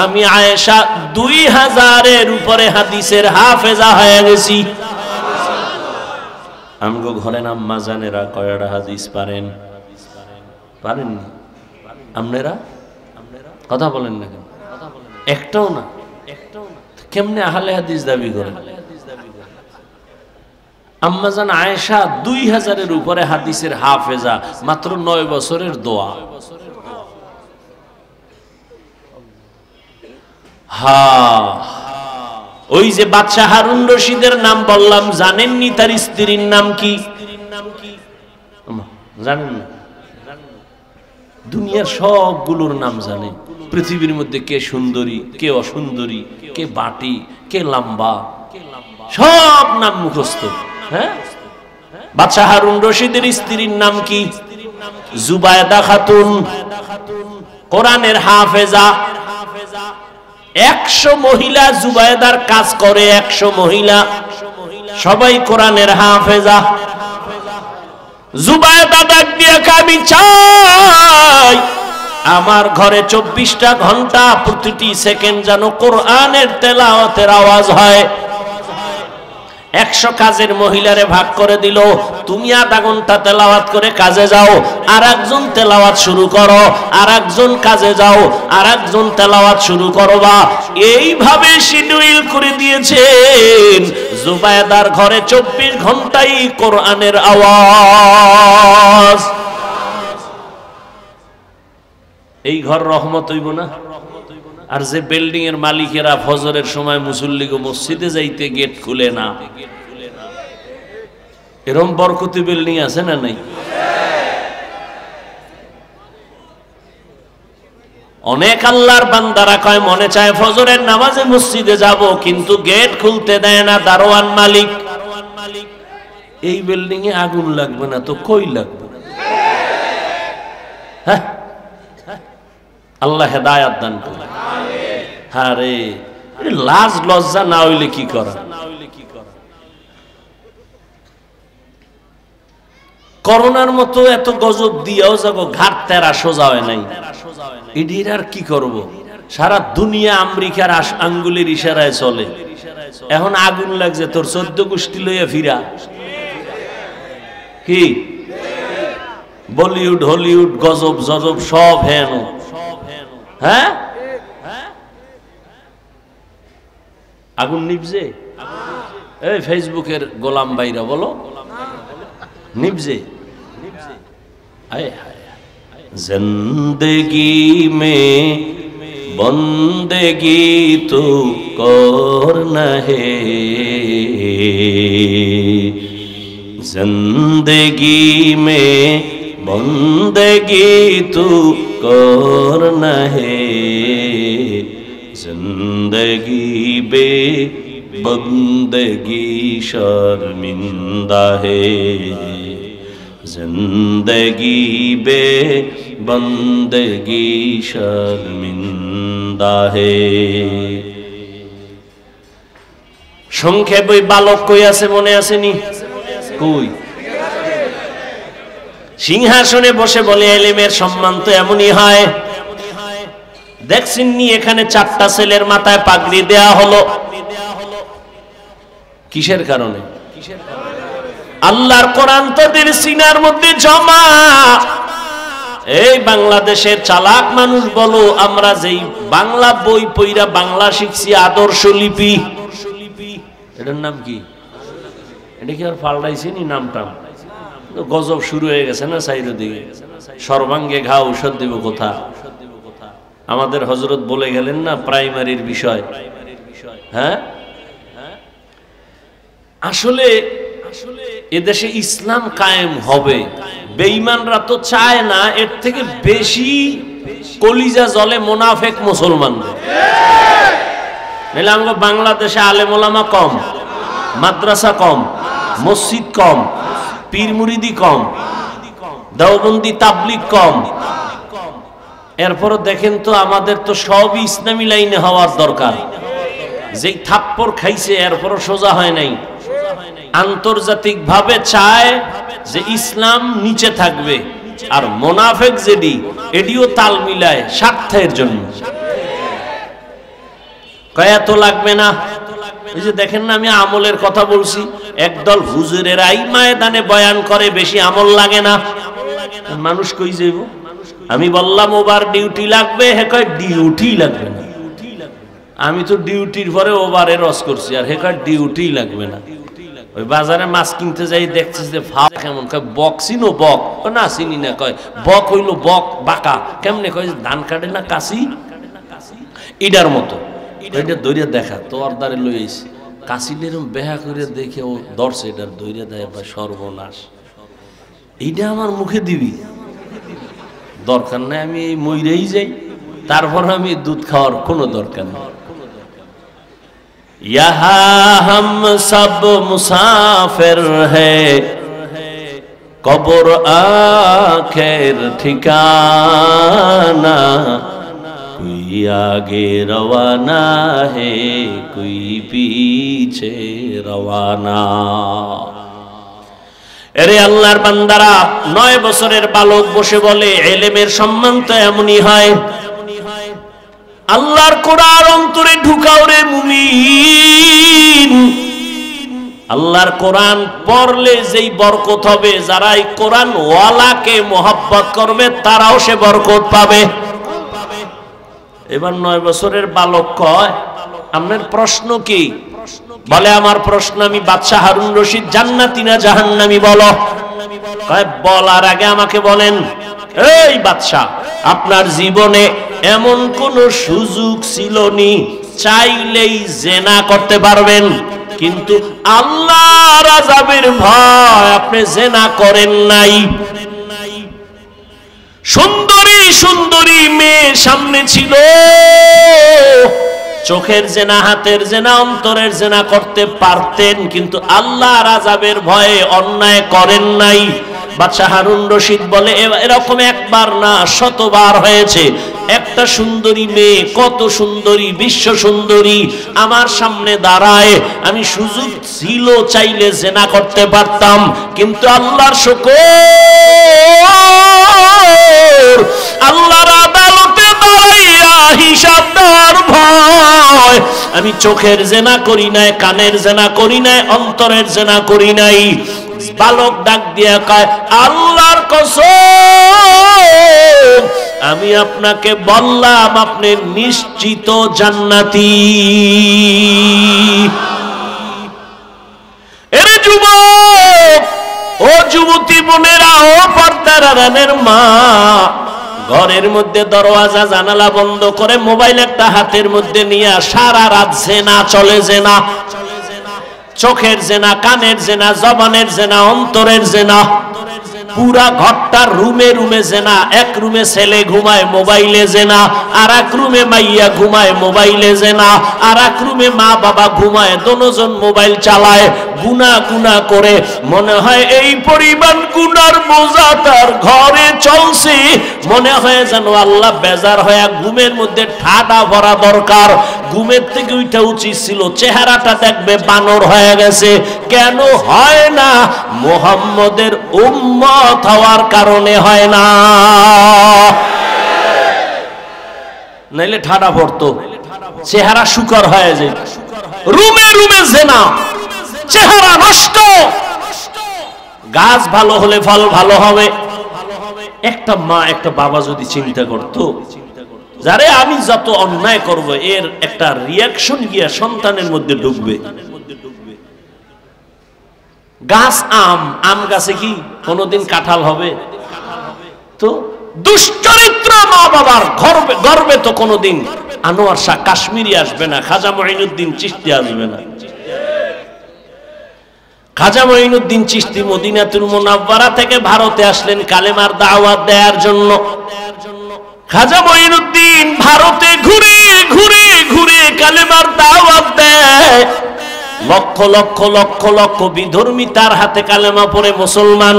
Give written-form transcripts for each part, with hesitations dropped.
আমি আয়েশা 2000-এর উপরে হাদিসের হাফেজা হয়ে গেছি। আমগো ঘরে আম্মা জানেরা কয়টা হাদিস পারেন? পারেননি? আপনারা কথা বলেন না কেন? একটাও না। কেমনে আহলে হাদিস দাবি করেন? আম্মা জান আয়েশা 2000-এর উপরে হাদিসের হাফেজা, মাত্র 9 বছরের দোয়া। ওই যে বাদশাহ হারুন রশিদের নাম বললাম, জানেননি তার স্ত্রীর নাম কি? জানেন না? দুনিয়ার সবগুলোর নাম জানে। পৃথিবীর মধ্যে কে সুন্দরী, কে অসুন্দরী, কে বাটি, কে লম্বা, সব নাম মুখস্থ। হ্যাঁ, বাদশাহ হারুন রশিদের স্ত্রীর নাম কি? জুবায়দা খাতুন, কোরআনের হাফেজা। 100 মহিলা জুবায়দার কাজ করে, 100 মহিলা, সবাই কোরআনের হাফেজা। জুবায়দা ডাক দিয়ে আমি চাই আমার ঘরে 24টা ঘন্টা প্রতিটি সেকেন্ড যেন কোরআনের তেলাওয়াতের আওয়াজ হয়। 100 কাজের মহিলারে ভাগ করে দিল, তুমি আধা ঘন্টা তেলাওয়াত করে কাজে যাও, আর একজন তেলাওয়াত শুরু করো, আর একজন কাজে যাও, আর একজন তেলাওয়াত শুরু করবা। এইভাবে শিডিউল করে দিয়েছেন। জুবায়দার ঘরে 24 ঘন্টাই কোরআনের আওয়াজ। এই ঘর রহমত হইব না? আর যে বিল্ডিং এর মালিকেরা ফজরের সময় মুসল্লিকে মসজিদে যাইতে গেট খুলে না, এরকম বরকতি বিল্ডিং আছে না নাই? অনেক আল্লাহর বান্দারা কয় মনে চায় ফজরের নামাজে মসজিদে যাব, কিন্তু গেট খুলতে দেয় না দারোয়ান মালিক। এই বিল্ডিং এ আগুন লাগবে না তো কই লাগবে? হ্যাঁ, আল্লাহ হেদায়াত দান করে। আরে লাজ লজ্জা না হইলে কি করা? করোনার মতো এত গজব দিয়েও যাবো, ঘাট তেরা সোজা হয় নাই। এটির আর কি করব? সারা দুনিয়া আমেরিকার আঙ্গুলের ইশারায় চলে। এখন আগুন লাগছে, তোর 14 গোষ্ঠী লইয়া ফিরা। কি বলিউড হলিউড গজব জজব সব হেন। হ্যাঁ, আগুন নিভছে। এই ফেসবুকের গোলাম ভাইরা বলো, নিভছে। জিন্দগি মে বন্দেগি তো করনা হে, জিন্দগি মে বন্দেগি তো করনা হে, जिंदगी बे बंदगी शर्मिंदा है, जिंदगी बे बंदगी शर्मिंदा है। সংক্ষেপ ওই বালক কই আছে মনে আসেনি? কই? সিংহাসনে বসে বলে এলেমের সম্মান তো এমনই হয়। দেখছেন নি এখানে 4টা ছেলের মাথায় পাগড়ি দেয়া হলো, কিসের কারণে? আল্লাহর কোরআন তাদের সিনার মধ্যে জমা। এই বাংলাদেশের চালাক মানুষ বলো, আমরা যেই বাংলা বই পইরা বাংলা শিখছি আদর্শ লিপি, এটার নাম কি? এটা কি আর পাল্টাইছে নি নামটা? গজব শুরু হয়ে গেছে না চারিদিকে। সর্বাঙ্গে ঘা ঔষধ দিব কোথা? আমাদের হযরত বলে গেলেন না প্রাইমারির বিষয়। হ্যাঁ, আসলে এদেশে ইসলাম কায়েম হবে। বেঈমানরা তো চায় না, এর থেকে বেশি কলিজা জ্বলে মুনাফিক মুসলমানদের। আমরা বাংলাদেশে আলেম ওলামা কম, মাদ্রাসা কম, মসজিদ কম, পীর মুরিদি কম, দেওবন্দি তাবলিগ কম। এরপরও দেখেন তো আমাদের তো সবই ইসলামী লাইনে হওয়ার দরকার। যেই থাপ্পড় খাইছে এরপরও সোজা হয় নাই। আন্তর্জাতিক ভাবে চায় যে ইসলাম নিচে থাকবে, আর মুনাফিক যেডি এডিও তাল মিলায় স্বার্থের জন্য। কয় এত লাগবে না। এই যে দেখেন না, আমি আমলের কথা বলছি, একদল হুজুরেরাই ময়দানে বয়ান করে বেশি আমল লাগে না। মানুষ কই যাইব? আমি বললাম ওভার ডিউটি লাগবে, হে কয় ডিউটি লাগবে না। আমি তো ডিউটির পরে ওভারে রস করছি, আর হে কয় ডিউটি লাগবে না। ওই বাজারে মাছ কিনতে যাই, দেখছি যে ভাব কেমন, কয় বক চিনো? বক না চিনি না। কয় বক হইলো বক বাঁকা কেমনে? কয় ধান কাটে না কাশি, ইডার মতো। এটা দৌড়িয়া দেখা তোর দ্বারে লই আইছি, কাশিটা এরকম বেহা করে দেখে ও ধরছে, এটার দৌড়িয়া দেয় বা সর্বনাশ। এইটা আমার মুখে দিবি? দরকার নাই, আমি এই মইরেই যাই, তারপর আমি দুধ খাওয়ার কোনো দরকার নেই। ইহা হাম সব মুসাফির হ্যায়, কবর আখের ঠিকানা, कोई आगे रवाना है कोई पीछे रवाना। এরে আল্লাহর বান্দারা, 9 বছরের বালক বসে বলে ইলমের সম্মান তো এমনই হয়। আল্লাহর কোরআন অন্তরে ঢুকাও রে মুমিন। আল্লাহর কোরআন পড়লে যেই বরকত হবে, যারা এই কোরআন ওয়ালাকে মোহাব্বত করবে তারাও সে বরকত পাবে। এবার 9 বছরের বালক কয়, আপনার প্রশ্ন কি? বলে আমার প্রশ্ন, আমি বাদশা হারুন রশিদ জান্নাতি না জাহান্নামী বলো। কয় বলার আগে আমাকে বলেন, এই বাদশা, আপনার জীবনে এমন কোন সুযোগ ছিল নি চাইলেই জেনা করতে পারবেন, কিন্তু আল্লাহর আযাবের ভয় আপনি জেনা করেন নাই? সুন্দরী সুন্দরী মেয়ে সামনে ছিল, চোখের জেনা, হাতের জেনা, অন্তরের জেনা করতে পারতেন, কিন্তু আল্লাহর আযাবের ভয়ে অন্যায় করেন নাই। বাদশা হারুন রশিদ বলে এরকম একবার না শতবার হয়েছে। একটা সুন্দরী মেয়ে, কত সুন্দরী, বিশ্ব সুন্দরী আমার সামনে দাঁড়ায়, আমি সুযোগ ছিল চাইলে জেনা করতে পারতাম, কিন্তু আল্লাহর শুকর, আল্লাহর আদালতে দাঁড়াইয়া হিসাব দেওয়ার ভয় আমি চোখের জেনা করি নাই, কানের জেনা করি নাই, অন্তরের জেনা করি নাই। বালক ডাক দিয়া কয়, আল্লাহর কসম, আমি আপনাকে বললাম আপনি নিশ্চিত জান্নাতি। এরে যুবক, ও যুবতী বোনেরা, ও পর্দার আড়ালের মা, ঘরের মধ্যে দরওয়াজা জানালা বন্ধ করে মোবাইল একটা হাতের মধ্যে নিয়ে সারা রাত জেনা চলে। জেনা, চোখের জেনা, কানের জেনা, জবানের জেনা, অন্তরের জেনা, পুরা ঘরটা রুমে রুমে জেনা। এক রুমে ছেলে ঘুমায়, মোবাইলে জেনা। আর এক রুমে মাইয়া ঘুমায়, মোবাইলে জেনা। আর এক রুমে মা বাবা ঘুমায়, দুজন মোবাইল চালায়, গুনাহ গুনাহ করে। মনে হয় এই পরিমাণ গুনার বোঝা তার ঘরে চলছে, মনে হয় যেন আল্লাহ বেজার হয়ে ঘুমের মধ্যে ঠাডা ভরা দরকার। ঘুমের থেকে উঠা উচিত ছিল, চেহারাটা দেখবে বানর হয়ে গেছে। কেন হয় না? মুহাম্মদের উম্মত হওয়ার কারণে হয় না, নাইলে ঠাডা পড়তো, চেহারা শুকর হয়ে যায়। রুমে রুমে জেনা, চেহারা নষ্ট। গাছ ভালো হলে ফল ভালো হবে। একটা মা, একটা বাবা যদি চিন্তা করতো, যারে আমি যত অন্যায় করব এর একটা রিয়াকশন গিয়া সন্তানের মধ্যে ঢুকবে। গাছ আম, আম গাছে কি কোনোদিন কাঁঠাল হবে? তো দুশ্চরিত্র মা বাবার গর্বে তো কোনোদিন আনোয়ার শাহ কাশ্মীরি আসবে না, খাজা মঈনুদ্দিন চিশতি আসবে না। খাজা মঈনুদ্দিন চিশতি মদিনাতুল মুনাওয়ারা থেকে ভারতে আসলেন কালেমার দাওয়াত দেওয়ার জন্য। খাজা মঈনুদ্দিন ভারতে ঘুরে ঘুরে ঘুরে কালেমার দাওয়াত দেয়। লক্ষ লক্ষ লক্ষ লক্ষ বিধর্মী তার হাতে কালেমা পড়ে মুসলমান।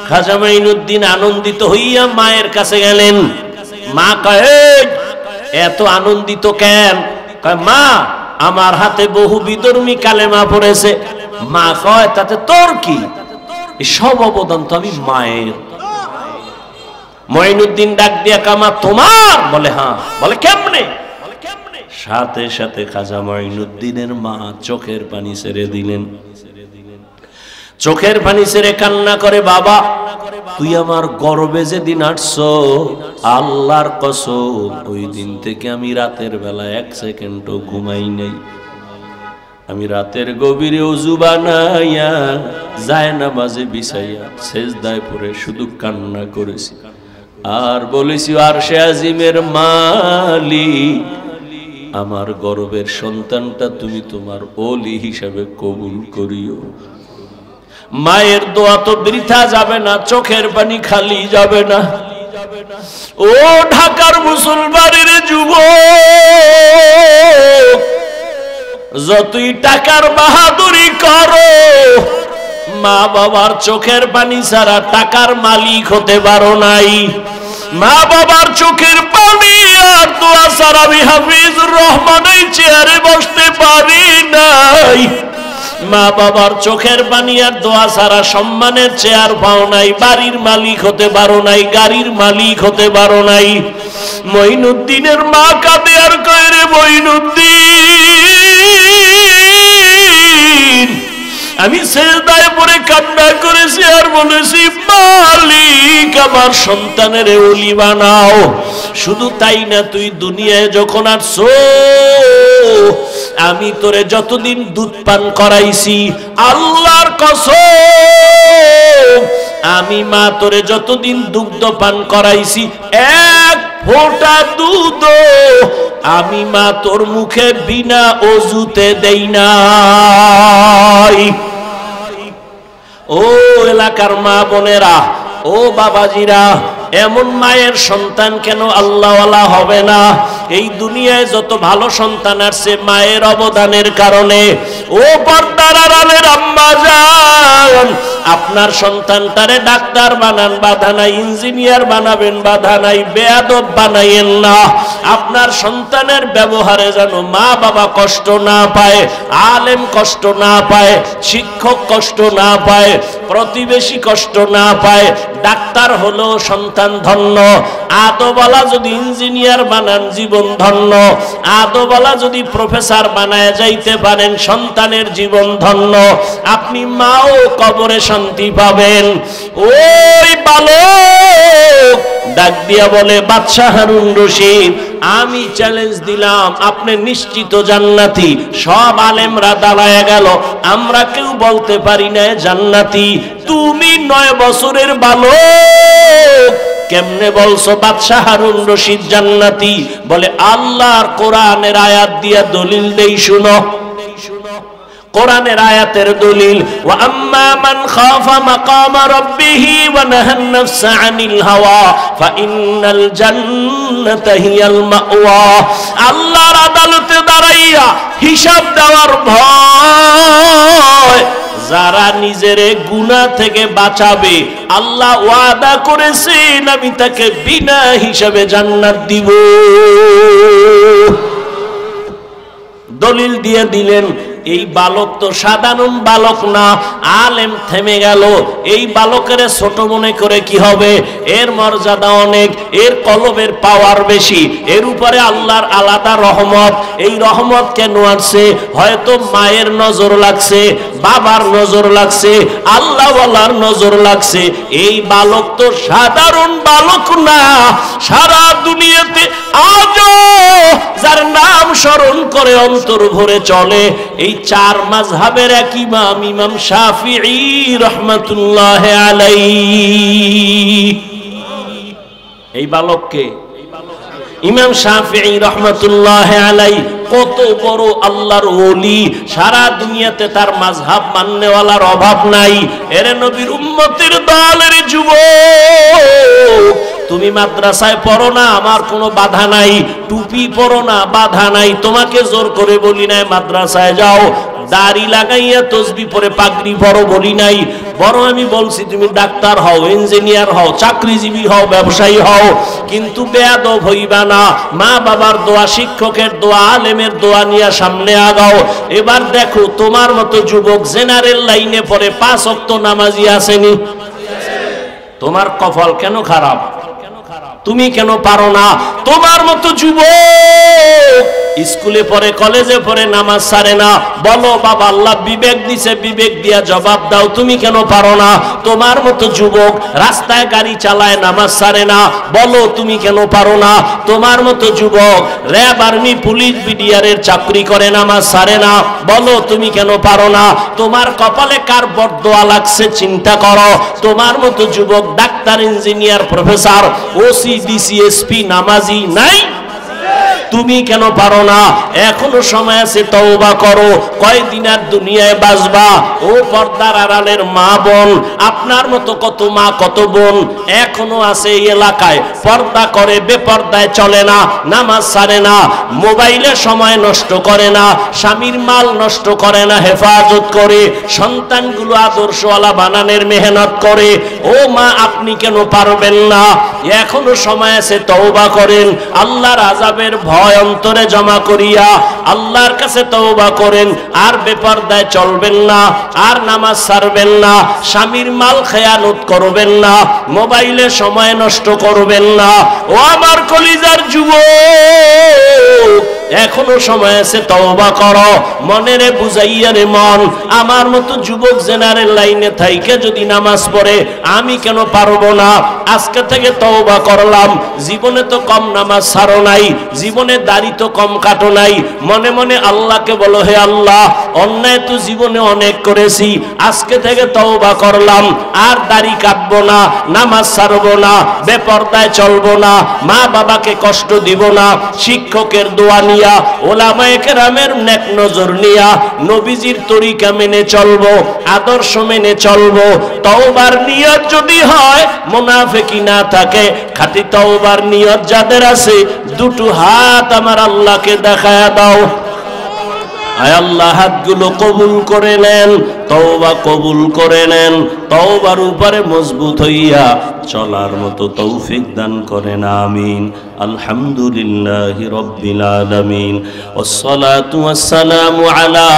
খাজা মঈনুদ্দিন আনন্দিত হইয়া মায়ের কাছে গেলেন। মা কয়, এত আনন্দিত কেন? কয়, মা আমার হাতে বহু বিধর্মী কালেমা পড়েছে। মা কয়, তাতে তোর কি? সব অবদান তো আমি মায়ের। মঈনুদ্দিন ডাক দিয়া, কামা তোমার? বলে হ্যাঁ। বলে কেমনে? সাথে সাথে খাজা মঈনুদ্দিনের মা চোখের পানি ছেড়ে দিলেন। চোখের পানি ছেড়ে কান্না করে, বাবা তুই আমার গর্বে যেদিন আসছো, আল্লাহর কসম ওই দিন থেকে আমি রাতের বেলা 1 সেকেন্ডও ঘুমাই নাই। আমি রাতের গভীরে ওযু বানাইয়া জায়নামাজে বিছাইয়া সেজদায় পড়ে শুধু কান্না করেছি আর বলেছি, আরশে আজিমের মালিক, আমার গর্বের সন্তানটা তুমি তোমার ওলি হিসাবে কবুল করিও। মায়ের দোয়া তো বৃথা যাবে না, চোখের পানি খালি যাবে না। ও ঢাকার মুসলমানের যুবক, যতই টাকার বাহাদুরি করো, মা বাবার চোখের পানি ছাড়া টাকার মালিক হতে পারো নাই। মা বাবার চোখের পানি আর দোয়া ছাড়া আমি হাফিজুর রহমানের চেয়ারে বসতে পারি নাই। মা বাবার চোখের পানি আর দোয়া ছাড়া সম্মানের চেয়ার পাও নাই, বাড়ির মালিক হতে পারো নাই, গাড়ির মালিক হতে পারো নাই। মঈনুদ্দিনের মা কাঁদে আর কয়, রে মঈনুদ্দিন, আমি সেজদায় পড়ে কান্না করেছি আর বলেছি, মালিক আমার সন্তানের ওলি বানাও। শুধু তাই না, তুই দুনিয়ায় যখন আসছো, আমি তোরে যতদিন দুধ পান করাইছি, আল্লাহর কসম আমি মা তোরে যতদিন দুগ্ধ পান করাইছি, 1 ফোঁটা দুধ আমি মা তোর মুখে বিনা ওযুতে দেই নাই। ও এলাকার মা বোনেরা, ও বাবাজিরা, এমন মায়ের সন্তান কেন আল্লাহওয়ালা হবে না? এই দুনিয়ায় যত ভালো সন্তান আসছে মায়ের অবদানের কারণে। ও পর্দার আড়ালের আম্মা জান, আপনার সন্তানটারে ডাক্তার বানান, বাধা নাই, ইঞ্জিনিয়ার বানাবেন, বাধা নাই, বেয়াদব বানাইয়েন না। আপনার সন্তানের ব্যবহারে যেন মা বাবা কষ্ট না পায়, আলেম কষ্ট না পায়, শিক্ষক কষ্ট না পায়, প্রতিবেশী কষ্ট না পায়। ডাক্তার হলো সন্তান ধন্য, আদোবালা যদি ইঞ্জিনিয়ার বানান জীবন ধন্য, আদোবালা যদি প্রফেসর বানায় যাইতে পারেন সন্তানের জীবন ধন্য। আপনি মাও কবরে শান্তি পাবেন। ওই বালক ডাক দিয়া বলে, বাদশাহ হারুন রশিদ, আমি চ্যালেঞ্জ দিলাম, আপনি নিশ্চিত জান্নাতি। সব আলেমরা দাঁড়ায় গেল, আমরা কেউ বলতে পারি না জান্নাতি। তুমি 9 বছরের বালক, কেমনে বলছো বাদশাহ হারুন রশিদ জান্নাতি? বলে, আল্লাহর কোরআনের আয়াত দিয়া দলিল দেই, শুনো। কোরআনের আয়াতের দলিল, ওয়া আম্মা মান খাফা মাকাম রাব্বিহি ওয়া নাহান নাফসা আনিল হাওয়া ফাইন্নাল জান্নাতা হিয়াল মাওয়া। আল্লাহর আদালতে দাঁড়াইয়া হিসাব দেওয়ার ভয় যারা নিজের গুনাহ থেকে বাঁচাবে, আল্লাহ ওয়াদা করেছেন আমি তাকে বিনা হিসাবে জান্নাত দিব। দলিল দিয়ে দিলেন। এই বালক তো সাধারণ বালক না, আলেম। থেমে গেল। এই বালকের ছোট মনে করে কি হবে? এর মর্যাদা অনেক, এর কলবের পাওয়ার বেশি, এর উপরে আল্লাহর আলাদা রহমত। এই রহমত কেন আসছে? হয়তো মায়ের নজর লাগছে, বাবার নজর লাগছে, আল্লাহওয়ালার নজর লাগছে। এই বালক তো সাধারণ বালক না, সারা দুনিয়াতে আজও যার নাম স্মরণ করে অন্তর ভরে চলে এই 4 মাযহাবের এক ইমাম, ইমাম শাফিঈ রাহমাতুল্লাহি আলাইহি। এই বালককে ইমাম শাফিঈ রাহমাতুল্লাহি আলাইহি কত বড় আল্লাহর ওলি, সারা দুনিয়াতে তার মাযহাব মাননেওয়ালার অভাব নাই। এর নবীর উম্মতের দলের যুবক, তুমি মাদ্রাসায় পড়ো না, আমার কোনো বাধা নাই। টুপি পরো না, বাধা নাই। তোমাকে জোর করে বলি নাই মাদ্রাসায় যাও। দাড়ি লাগাইয়া তসবিহ পরে পাগড়ি পরো বলি নাই। বড় আমি বলছি তুমি ডাক্তার হও, ইঞ্জিনিয়ার হও, চাকরিজীবী হও, ব্যবসায়ী হও, কিন্তু বেয়াদব হইবা না। মা বাবার দোয়া, শিক্ষকের দোয়া, আলেমের দোয়া নিয়ে সামনে আগাও। এবার দেখো তোমার মতো যুবক জেনারেল লাইনে পড়ে 5 ওয়াক্ত নামাজি আসেনি? তোমার কপাল কেন খারাপ? তুমি কেন পারো না? তোমার মতো যুবক স্কুলে পড়ে, কলেজে পড়ে, নামাজ ছাড়ে না। বলো বাবা, আল্লাহ বিবেক দিছে, বিবেক দিয়া জবাব দাও, তুমি কেন পারো না? তোমার মতো যুবক রাস্তায় গাড়ি চালায়, নামাজ ছাড়ে না, বলো তুমি কেন পারো না? তোমার মতো যুবক র্যাব, আর্মি, পুলিশ, বিডিআরের চাকরি করে, নামাজ ছাড়ে না, বলো তুমি কেন পারো না? তোমার কপালে কার বরদোয়া লাগছে চিন্তা করো। তোমার মতো যুবক doctor, engineer, professor, OC, DC, SP নামাজি নাই, তুমি কেন পারো না? এখনো সময় আছে, তওবা করো। কয়দিন আর দুনিয়ায় বাঁচবা? ও পর্দার আড়ালের মা বোন, আপনার মতো কত মা কত বোন এখনো আছে এই এলাকায়, পর্দা করে, বেপর্দায় চলে না, নামাজ ছাড়ে না, মোবাইলে সময় নষ্ট করে না, স্বামীর মাল নষ্ট করে না, হেফাজত করে, সন্তানগুলো আদর্শওয়ালা বানানোর মেহনত করে। ও মা, আপনি কেন পারবেন না? এখনো সময় আছে, তওবা করেন। আল্লাহর আযাবের ভয় অন্তরে জমা করিয়া আল্লাহর কাছে তওবা করেন। আর বেপরদায় চলবেন না, আর নামাজ ছাড়বেন না, স্বামীর মাল খেয়ানত করবেন না, মোবাইলে সময় নষ্ট করবেন না। ও আমার কলিজার যুবক, এখনো সময় আছে, তওবা করো। মনেরে বুঝাইয়া রে মন, আমার মতো যুবক জেনারেল লাইনে থাইকে যদি নামাজ পড়ে, আমি কেন পারবো না? আজকে থেকে তওবা করলাম। জীবনে তো কম নামাজ ছাড়ো নাই, জীবনে দাড়ি তো কম কাটো নাই। মনে মনে আল্লাহকে বলো, হে আল্লাহ, অন্যায় তো জীবনে অনেক করেছি, আজকে থেকে তওবা করলাম, আর দাড়ি কাটবো না, নামাজ ছাড়বো না, বেপরদায় চলবো না, মা বাবাকে কষ্ট দিব না, শিক্ষকের দোয়া নিয়া, ওলামায়ে কেরামের নেক নজর নিয়া, নবীজির তরিকা মেনে চলবো, আদর্শ মেনে চলবো। তওবার নিয়ত যদি হয়, মুনাফিকি না থাকে, খাঁটি তওবার নিয়ত যাদের আছে, দুটো হাত আমার আল্লাহকে দেখায়া দাও। আয় আল্লাহ, হাতগুলো কবুল করে নেন, তওবা কবুল করে নেন, তওবার উপরে মজবুত হইয়া চলার মতো তৌফিক দান করেন, আমিন। আলহামদুলিল্লাহি রাব্বিল আলামিন, ওয়াসসালাতু ওয়াসসালামু আলা